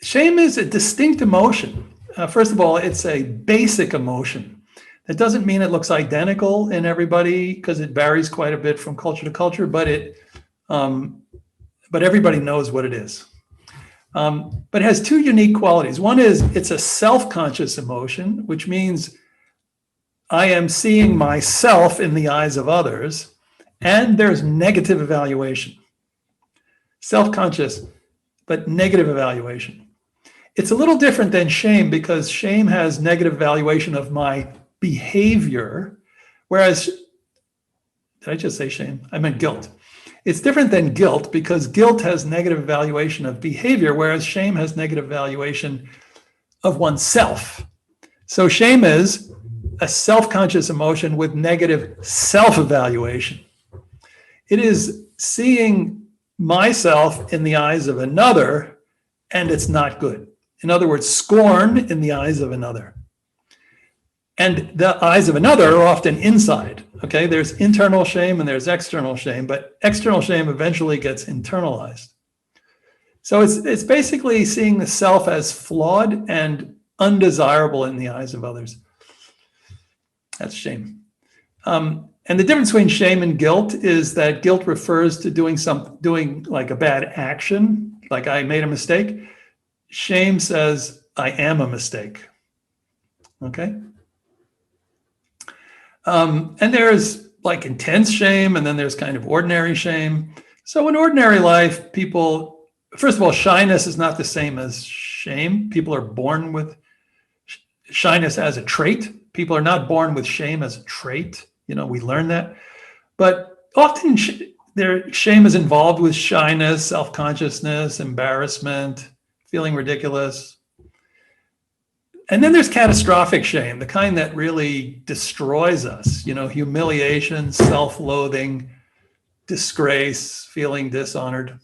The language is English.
Shame is a distinct emotion. First of all, it's a basic emotion. That doesn't mean it looks identical in everybody because it varies quite a bit from culture to culture, but everybody knows what it is. But it has two unique qualities. One is it's a self-conscious emotion, which means I am seeing myself in the eyes of others, and there's negative evaluation. Self-conscious, but negative evaluation. It's a little different than shame because shame has negative evaluation of my behavior, whereas, did I just say shame? I meant guilt. It's different than guilt because guilt has negative evaluation of behavior, whereas shame has negative evaluation of oneself. So shame is a self-conscious emotion with negative self-evaluation. It is seeing myself in the eyes of another, and it's not good. In other words, scorn in the eyes of another. And the eyes of another are often inside, okay? There's internal shame and there's external shame, but external shame eventually gets internalized. So it's basically seeing the self as flawed and undesirable in the eyes of others. That's shame. And the difference between shame and guilt is that guilt refers to doing like a bad action, like I made a mistake. Shame says I am a mistake. Okay. And there's like intense shame, and then there's kind of ordinary shame. So in ordinary life, people, first of all, shyness is not the same as shame. People are born with shyness as a trait. People are not born with shame as a trait. You know, we learn that. But often their shame is involved with shyness, self-consciousness, embarrassment, feeling ridiculous. And then there's catastrophic shame, the kind that really destroys us, you know, humiliation, self-loathing, disgrace, feeling dishonored.